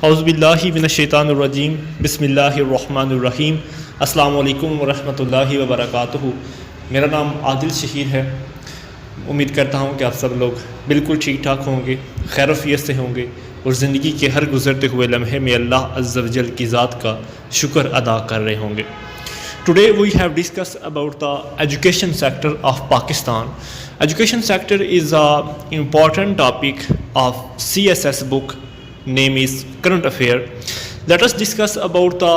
औज़ुबिल्लाहि मिनश्शैतानिर्रजीम बिस्मिल्लाहिर्रहमानिर्रहीम अस्सलामु अलैकुम वरहमतुल्लाहि वबरकातुहू। मेरा नाम आदिल शहीर है। उम्मीद करता हूँ कि आप सब लोग बिल्कुल ठीक ठाक होंगे, खैरफियत से होंगे और ज़िंदगी के हर गुज़रते हुए लम्हे में अल्लाह अज़्ज़ व जल की ज़ात का शुक्र अदा कर रहे होंगे। Today we have discussed about the education sector of Pakistan. Education sector is an important topic of CSS book, name is Current Affair. Let us discuss about the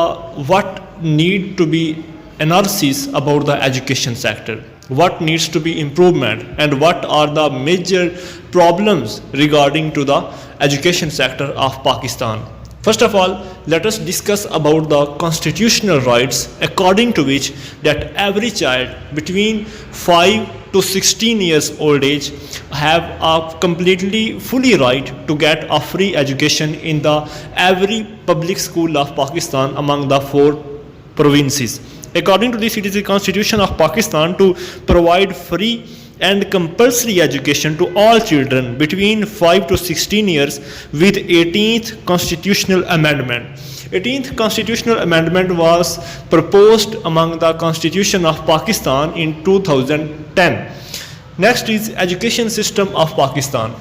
what need to be analysis about the education sector, what needs to be improvement, and what are the major problems regarding to the education sector of Pakistan. First of all, let us discuss about the constitutional rights according to which that every child between 5 to 16 years old age have a completely fully right to get a free education in the every public school of Pakistan among the 4 provinces. According to this, it is the constitution of Pakistan to provide free and compulsory education to all children between 5 to 16 years with 18th constitutional amendment. 18th constitutional amendment was proposed among the constitution of Pakistan in 2010. Next is education system of Pakistan.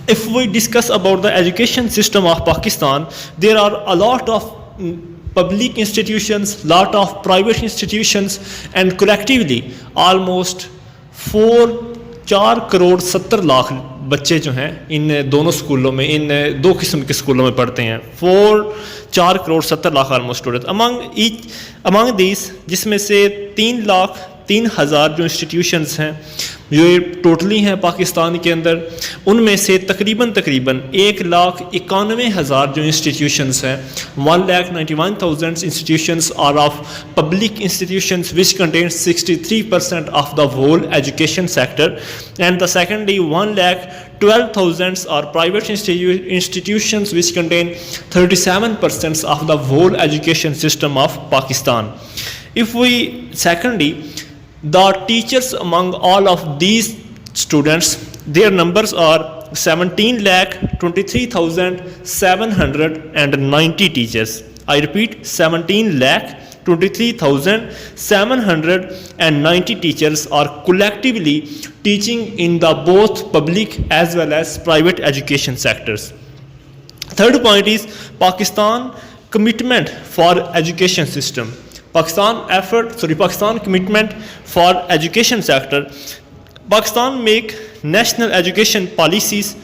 If we discuss about the education system of Pakistan, there are a lot of public institutions, lot of private institutions, and collectively almost 4 crore 70 lakh बच्चे जो हैं इन दोनों स्कूलों में, इन 2 किस्म के स्कूलों में पढ़ते हैं। 4 crore 70 lakh almost student among these, जिसमें से 3,03,000 जो इंस्टीट्यूशंस हैं जो ये टोटली हैं पाकिस्तान के अंदर, उनमें से तकरीबन 1,91,000 जो इंस्टीट्यूशंस हैं, 1,91,000 institutions are of public institutions which contain 63% of the whole education sector, and the secondly 1,12,000 are private institutions which contain 37% of the whole education system of Pakistan. If we secondly, the teachers among all of these students, their numbers are 17,23,790 teachers. I repeat, 17,23,790 teachers are collectively teaching in the both public as well as private education sectors. Third point is Pakistan commitment for education system. Pakistan commitment for education sector. Pakistan make national education policies,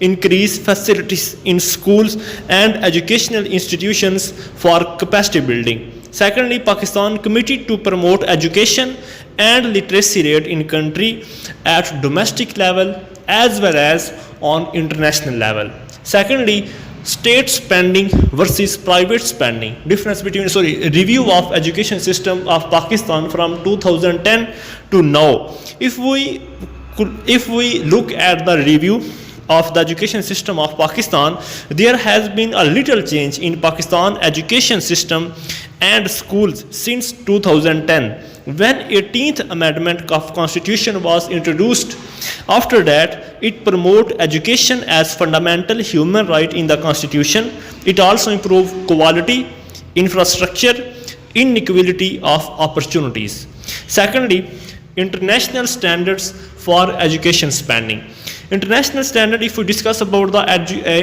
increase facilities in schools and educational institutions for capacity building. Secondly, Pakistan committed to promote education and literacy rate in country at domestic level as well as on international level. Secondly, state spending versus private spending, difference between review of education system of Pakistan from 2010 to now. If we look at the review of the education system of Pakistan, there has been a little change in Pakistan education system and schools since 2010 when 18th amendment of constitution was introduced. After that, it promote education as fundamental human right in the constitution. It also improve quality, infrastructure, inequality of opportunities. Secondly, international standards for education spending. International standard, if we discuss about the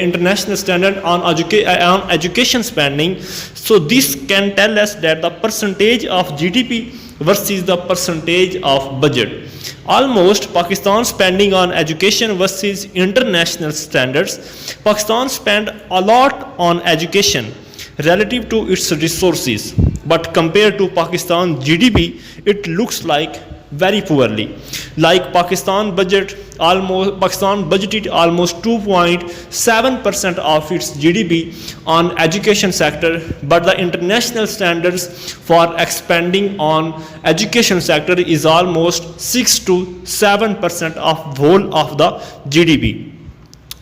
international standard on education spending, so this can tell us that the percentage of GDP versus the percentage of budget. Almost Pakistan spending on education versus international standards. Pakistan spend a lot on education relative to its resources, but compared to Pakistan GDP, it looks like very poorly. Like Pakistan budgeted almost 2.7% of its GDP on education sector, but the international standards for expanding on education sector is almost 6 to 7% of whole of the GDP.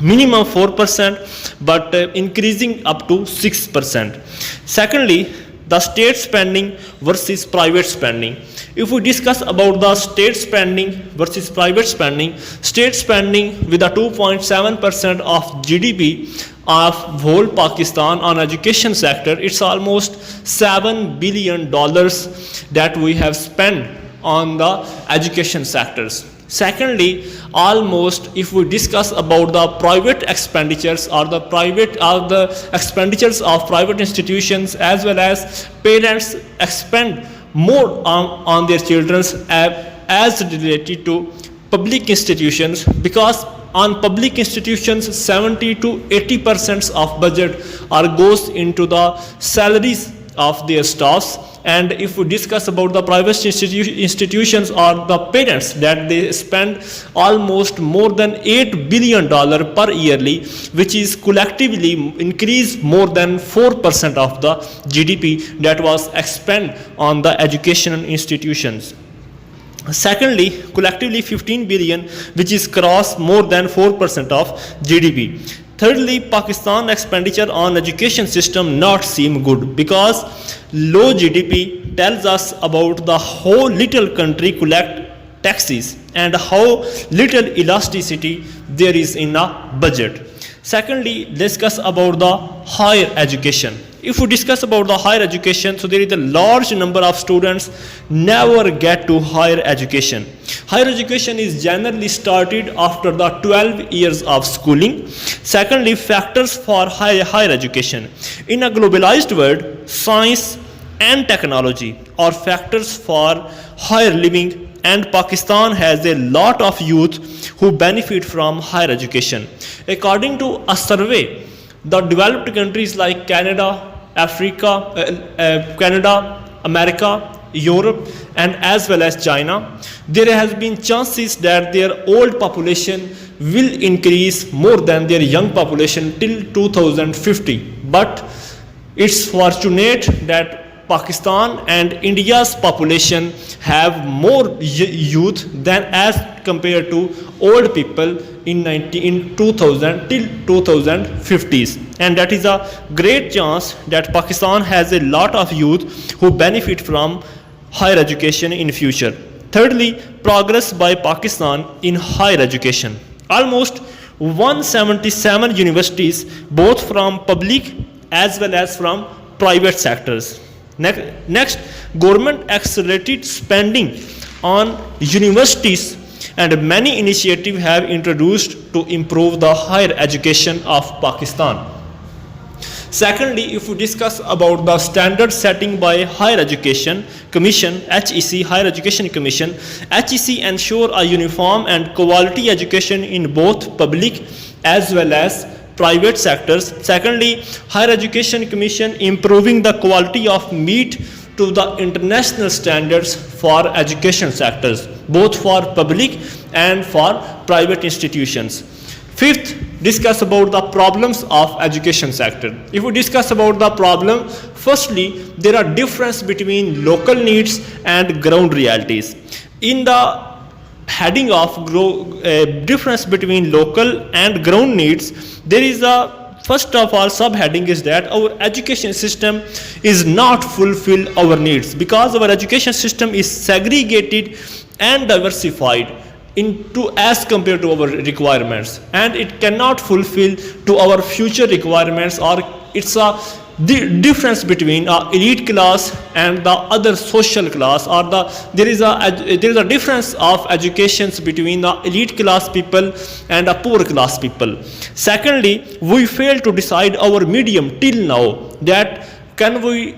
Minimum 4%, but increasing up to 6%. Secondly, the state spending versus private spending. If we discuss about the state spending versus private spending with a 2.7% of GDP of whole Pakistan on education sector, it's almost $7 billion that we have spent on the education sectors. Secondly, almost if we discuss about the private expenditures or the expenditures of private institutions, as well as parents expend more on their children as related to public institutions, because on public institutions 70 to 80% of budget goes into the salaries of their staffs. And if we discuss about the private institutions or the parents, that they spend almost more than $8 billion per yearly, which is collectively increase more than 4% of the GDP that was expended on the educational institutions. Secondly, collectively 15 billion, which is cross more than 4% of GDP. Thirdly, Pakistan expenditure on education system not seem good, because low GDP tells us about the how little country collect taxes and how little elasticity there is in a budget. Secondly, discuss about the higher education. If we discuss about the higher education, so there is a large number of students never get to higher education. Higher education is generally started after the 12 years of schooling. Secondly, factors for higher education. In a globalized world, science and technology are factors for higher living, and Pakistan has a lot of youth who benefit from higher education. According to a survey, the developed countries like Canada, America, Europe, and as well as China, there has been chances that their old population will increase more than their young population till 2050. But it's fortunate that Pakistan and India's population have more youth than as compared to old people in 2000 till 2050s, and that is a great chance that Pakistan has a lot of youth who benefit from higher education in future. Thirdly, progress by Pakistan in higher education. Almost 177 universities, both from public as well as from private sectors. Next, government accelerated spending on universities, and many initiatives have introduced to improve the higher education of Pakistan. Secondly, if we discuss about the standard setting by Higher Education Commission, HEC, Higher Education Commission, HEC ensure a uniform and quality education in both public as well as private sectors. Secondly, Higher Education Commission improving the quality of meet to the international standards for education sectors, both for public and for private institutions. Fifth, discuss about the problems of education sector. If we discuss about the problem, firstly, there are difference between local needs and ground realities. In the heading of difference between local and ground needs, there is a first of all subheading is that our education system is not fulfill our needs, because our education system is segregated and diversified into as compared to our requirements, and it cannot fulfill to our future requirements, or it's a difference between elite class and the other social class, or there is a difference of educations between the elite class people and the poor class people. Secondly, we fail to decide our medium till now, that can we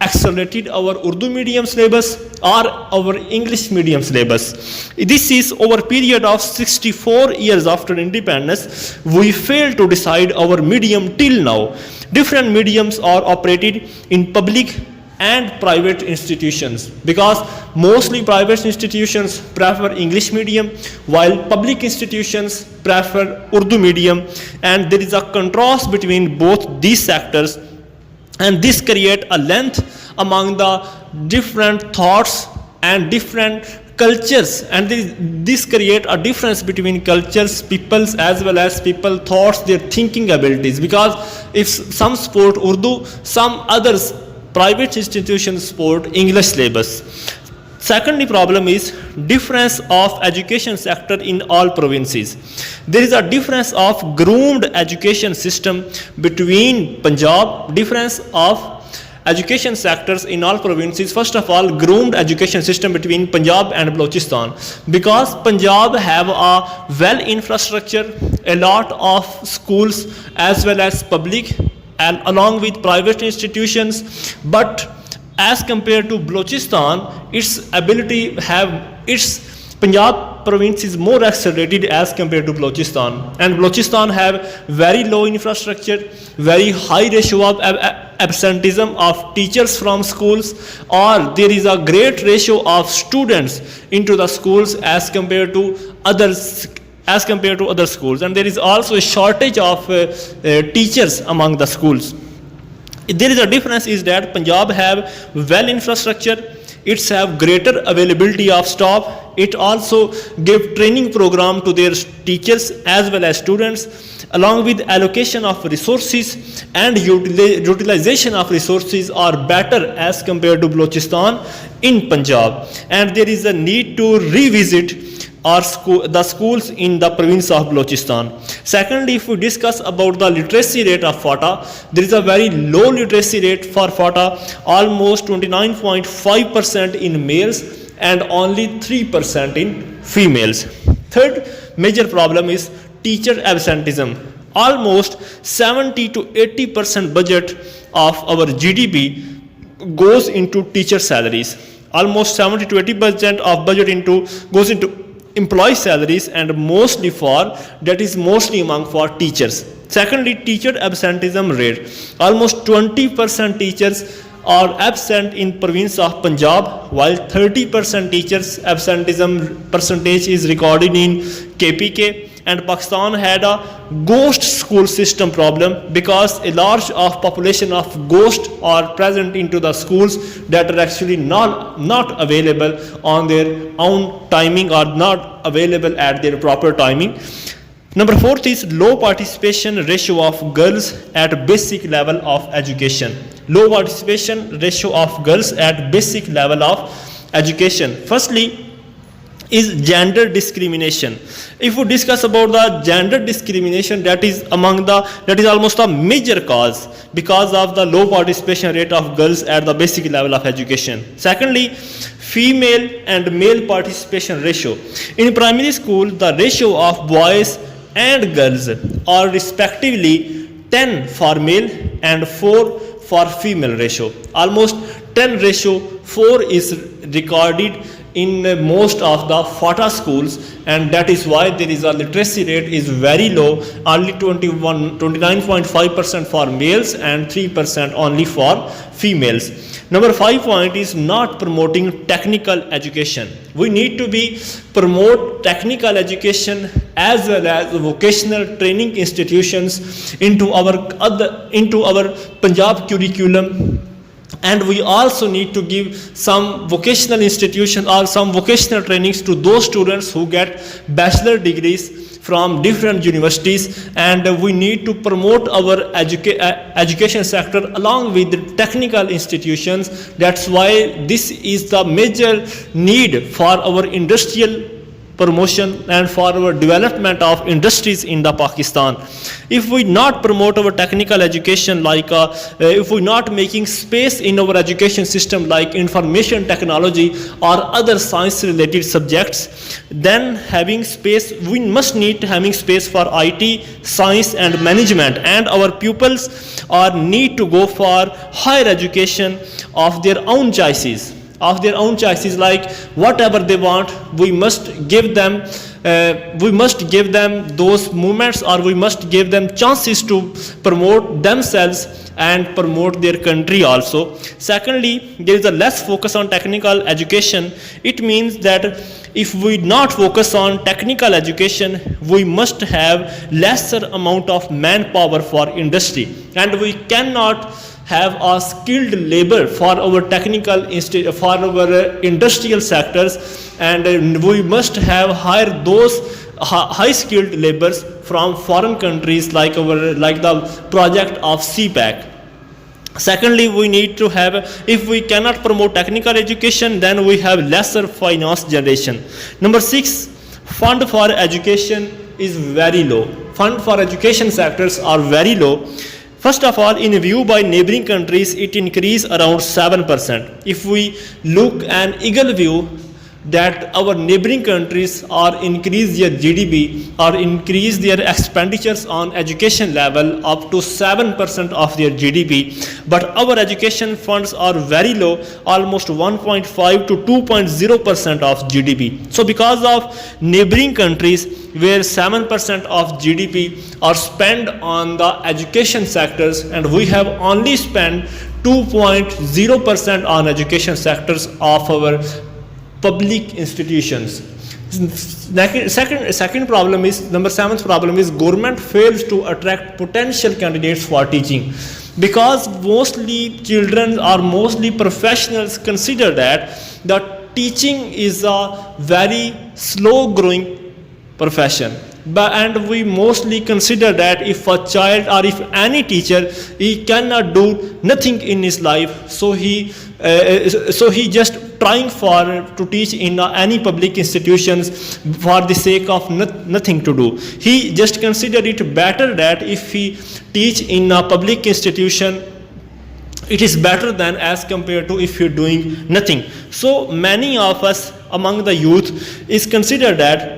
accelerated our Urdu medium syllabus or our English medium syllabus. This is over a period of 64 years after independence, we failed to decide our medium till now. Different mediums are operated in public and private institutions, because mostly private institutions prefer English medium while public institutions prefer Urdu medium, and there is a contrast between both these sectors, and this create a length among the different thoughts and different cultures, and this create a difference between cultures, peoples, as well as people thoughts, their thinking abilities, because if some support Urdu, some others private institutions support English syllabus. Secondly, problem is difference of education sector in all provinces. There is a difference of groomed education system between Punjab, difference of education sectors in all provinces. First of all, groomed education system between Punjab and Balochistan, because Punjab have a well infrastructure, a lot of schools as well as public and along with private institutions, but as compared to Balochistan, its ability have its Punjab province is more accelerated as compared to Balochistan, and Balochistan have very low infrastructure, very high ratio of absenteeism of teachers from schools, or there is a great ratio of students into the schools as compared to other schools, and there is also a shortage of teachers among the schools. There is a difference is that Punjab have well infrastructure, it's have greater availability of staff, it also give training program to their teachers as well as students, along with allocation of resources and utilization of resources are better as compared to Balochistan in Punjab, and there is a need to revisit the schools in the province of Balochistan. Secondly, if we discuss about the literacy rate of FATA, there is a very low literacy rate for FATA, almost 29.5% in males and only 3% in females. Third major problem is teacher absenteeism. Almost 70 to 80% budget of our GDP goes into teacher salaries. Almost 70 to 80% of budget goes into employee salaries, and mostly among for teachers. Secondly, teacher absenteeism rate. Almost 20% teachers are absent in province of Punjab, while 30% teachers absenteeism percentage is recorded in KPK. And Pakistan had a ghost school system problem, because a large of population of ghosts are present into the schools that are actually not available on their own timing or not available at their proper timing. Number fourth is low participation ratio of girls at basic level of education. Low participation ratio of girls at basic level of education. Firstly is gender discrimination. If we discuss about the gender discrimination, that is almost a major cause because of the low participation rate of girls at the basic level of education. Secondly, female and male participation ratio. In primary school, the ratio of boys and girls are respectively 10 for male and 4 for female ratio. Almost 10 ratio 4 is recorded in most of the FATA schools, and that is why there is a literacy rate is very low, only 29.5% for males and 3% only for females. Number 5 point is not promoting technical education. We need to promote technical education as well as vocational training institutions into our Punjab curriculum. And we also need to give some vocational institution or some vocational trainings to those students who get bachelor degrees from different universities, and we need to promote our education sector along with the technical institutions. That's why this is the major need for our industrial promotion and for our development of industries in the Pakistan. If we not promote our technical education, if we not making space in our education system like information technology or other science related subjects, then we must need having space for IT, science and management, and our pupils need to go for higher education of their own choices. Like whatever they want, we must give them those moments, or we must give them chances to promote themselves and promote their country also. Secondly, there is a less focus on technical education. It means that if we not focus on technical education, we must have lesser amount of manpower for industry, and we cannot have a skilled labor for our for our industrial sectors, and we must hire those high skilled laborers from foreign countries like the project of CPAC. Secondly, we need to have, if we cannot promote technical education, then we have lesser finance generation. Number 6, fund for education is very low. Fund for education sectors are very low. First of all, in view by neighboring countries, it increased around 7%. If we look an eagle view, that our neighboring countries are increase their GDP or increase their expenditures on education level up to 7% of their GDP, but our education funds are very low, almost 1.5 to 2.0% of GDP. So because of neighboring countries where 7% of GDP are spent on the education sectors, and we have only spent 2.0% on education sectors of our public institutions. Second problem is, number 7th problem is, government fails to attract potential candidates for teaching, because mostly children or mostly professionals consider that the teaching is a very slow growing profession. And we mostly consider that if a child or if any teacher, he cannot do nothing in his life, so he just trying for to teach in any public institutions for the sake of nothing to do. He just consider it better that if he teach in a public institution, it is better than as compared to if you're doing nothing. So many of us among the youth is considered that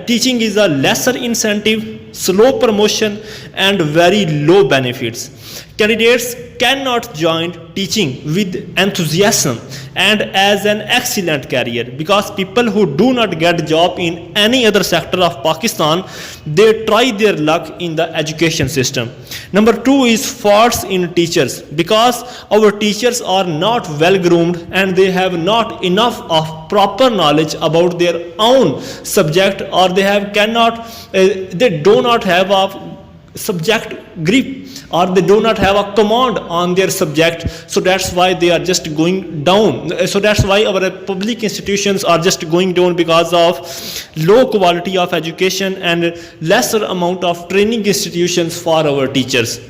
teaching is a lesser incentive, slow promotion, and very low benefits. Candidates cannot join teaching with enthusiasm and as an excellent career, because people who do not get job in any other sector of Pakistan, they try their luck in the education system. Number 2 is faults in teachers, because our teachers are not well groomed and they have not enough of proper knowledge about their own subject, or they do not have a subject grip, or they do not have a command on their subject. So that's why they are just going down. So that's why our public institutions are just going down, because of low quality of education and lesser amount of training institutions for our teachers.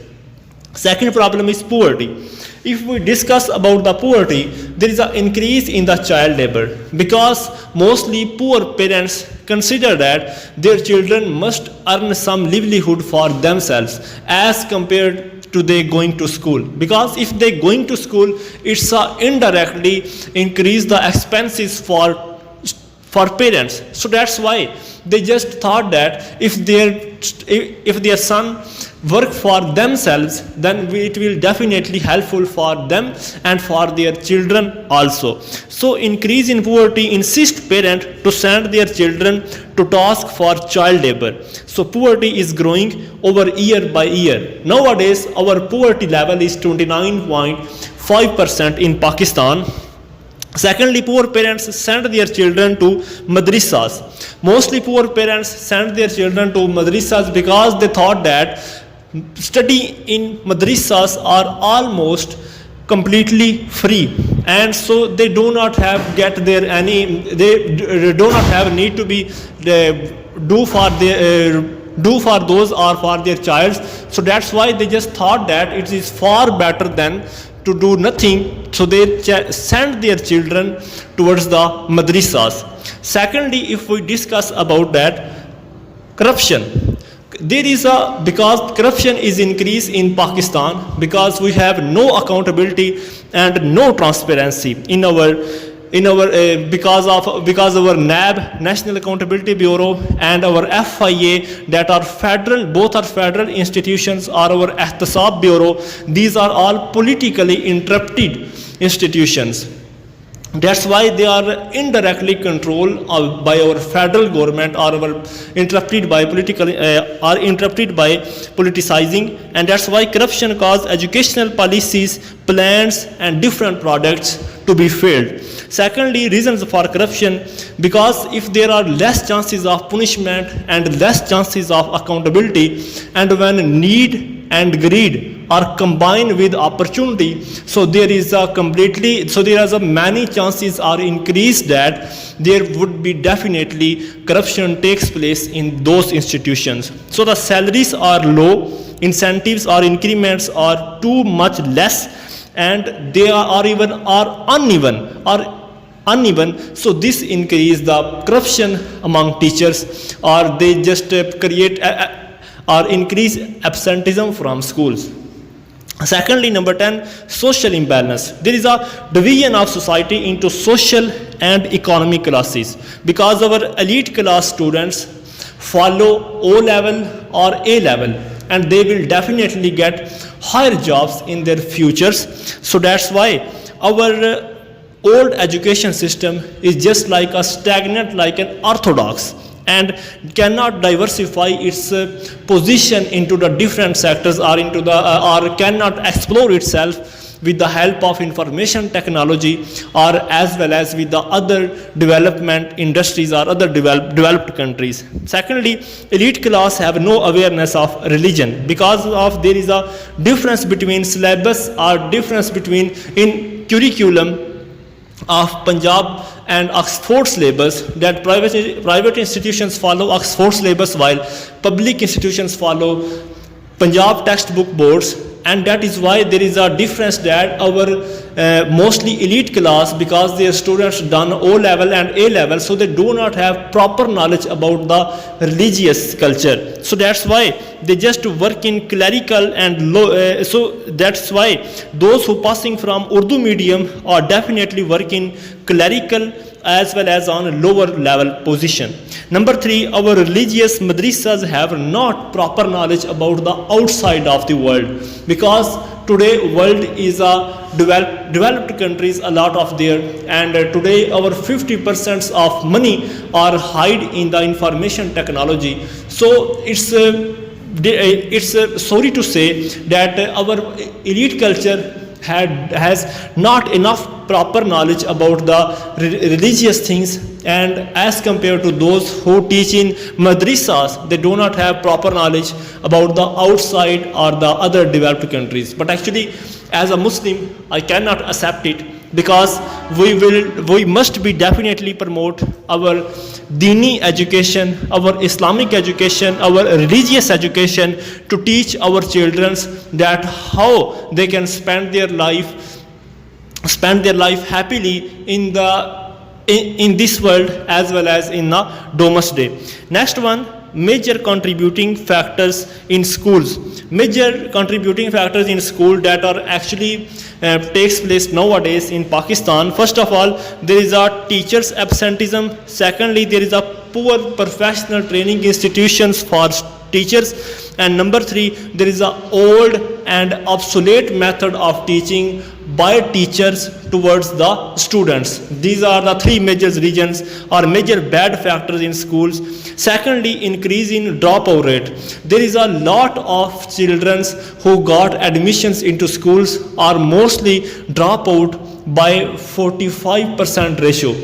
Second problem is poverty. If we discuss about the poverty, there is an increase in the child labor, because mostly poor parents consider that their children must earn some livelihood for themselves as compared to they going to school, because if they going to school, it's indirectly increase the expenses for parents. So that's why they just thought that if their son work for themselves, then it will definitely helpful for them and for their children also. So increase in poverty insist parent to send their children to task for child labor. So poverty is growing over year by year. Nowadays our poverty level is 29.5% in Pakistan. Secondly, poor parents send their children to madrasas. Mostly poor parents send their children to madrasas because they thought that study in madrasas are almost completely free, and so they do not have need to be do for those or for their child. So that's why they just thought that it is far better than to do nothing, so they send their children towards the madrasas. Secondly, if we discuss about that, corruption, because corruption is increased in Pakistan, because we have no accountability and no transparency in our because our NAB, National Accountability Bureau, and our FIA, that are both are federal institutions, or our Ihtisab Bureau, these are all politically interrupted institutions. That's why they are indirectly controlled by our federal government, or interrupted by politicizing, and that's why corruption causes educational policies, plans, and different products to be failed. Secondly, reasons for corruption, because if there are less chances of punishment and less chances of accountability, and when need and greed are combined with opportunity, so there is many chances are increased that there would be definitely corruption takes place in those institutions. So the salaries are low, incentives or increments are too much less, and they are even are uneven, so this increase the corruption among teachers, or they just create or increase absenteeism from schools. Secondly, number 10, social imbalance. There is a division of society into social and economic classes, because our elite class students follow O level or A level, and they will definitely get higher jobs in their futures. So that's why our old education system is just like a stagnant, like an orthodox, and cannot diversify its position into the different sectors, or into the or cannot explore itself with the help of information technology, or as well as with the other development industries or other developed countries. Secondly, elite class have no awareness of religion, because of there is a difference between syllabus or difference between in curriculum of Punjab and Oxford syllabus, that private institutions follow Oxford syllabus while public institutions follow Punjab textbook boards, and that is why there is a difference that our mostly elite class, because their students done O level and A level, so they do not have proper knowledge about the religious culture. So that's why they just work in clerical and low. So that's why those who passing from Urdu medium are definitely work in clerical as well as on a lower level position. Number 3, our religious madrasas have not proper knowledge about the outside of the world, because today world is a developed countries, a lot of there, and today our 50% of money are hide in the information technology. So it's sorry to say that our elite culture has not enough proper knowledge about the religious things, and as compared to those who teach in madrasas, they do not have proper knowledge about the outside or the other developed countries. But actually, as a Muslim, I cannot accept it, because we must be definitely promote our Dini education, our Islamic education, our religious education, to teach our children that how they can spend their life happily in this world as well as in the domesday. Next one, major contributing factors in schools. Major contributing factors in school that are actually takes place nowadays in Pakistan. First of all, there is a teachers absenteeism. Secondly, there is a poor professional training institutions for teachers, and number 3, there is a old and obsolete method of teaching by teachers towards the students. These are the 3 major reasons or major bad factors in schools. Secondly, increase in dropout rate. There is a lot of children who got admissions into schools are mostly drop out by 45% ratio.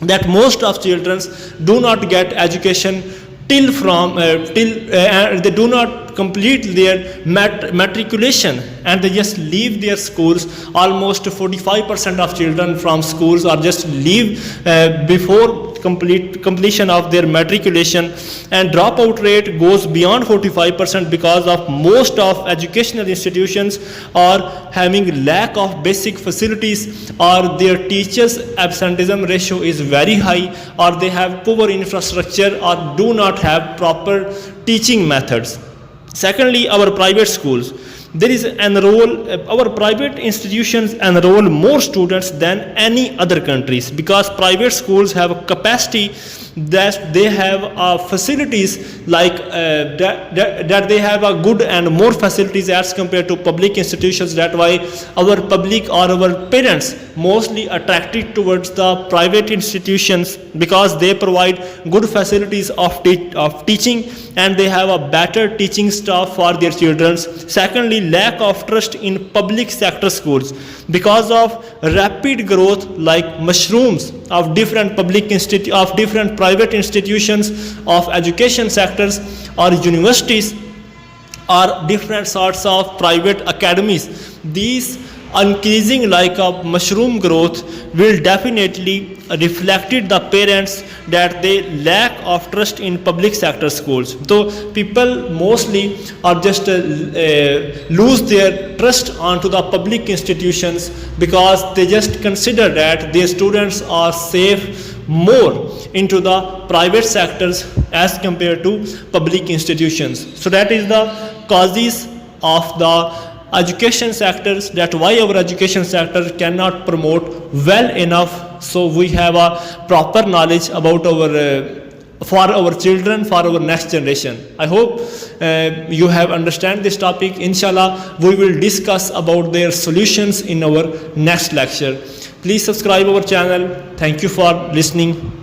That most of children do not get education till they do not complete their matriculation, and they just leave their schools. Almost 45% of children from schools are just leave before completion of their matriculation, and dropout rate goes beyond 45% because of most of educational institutions are having lack of basic facilities, or their teachers absenteeism ratio is very high, or they have poor infrastructure or do not have proper teaching methods. Secondly, our private schools. There is our private institutions enroll more students than any other countries, because private schools have a capacity that they have facilities like that they have a good and more facilities as compared to public institutions. That's why our public or our parents mostly attracted towards the private institutions, because they provide good facilities of teaching, and they have a better teaching staff for their children. Secondly, lack of trust in public sector schools, because of rapid growth like mushrooms of different different private institutions of education sectors or universities or different sorts of private academies. These increasing like a mushroom growth will definitely reflected the parents that they lack of trust in public sector schools. So people mostly are just lose their trust onto the public institutions because they just consider that their students are safe more into the private sectors as compared to public institutions. So that is the causes of the education sectors, that why our education sector cannot promote well enough, so we have a proper knowledge about our for our children, for our next generation. I hope you have understand this topic. Inshallah we will discuss about their solutions in our next lecture. Please subscribe our channel. Thank you for listening.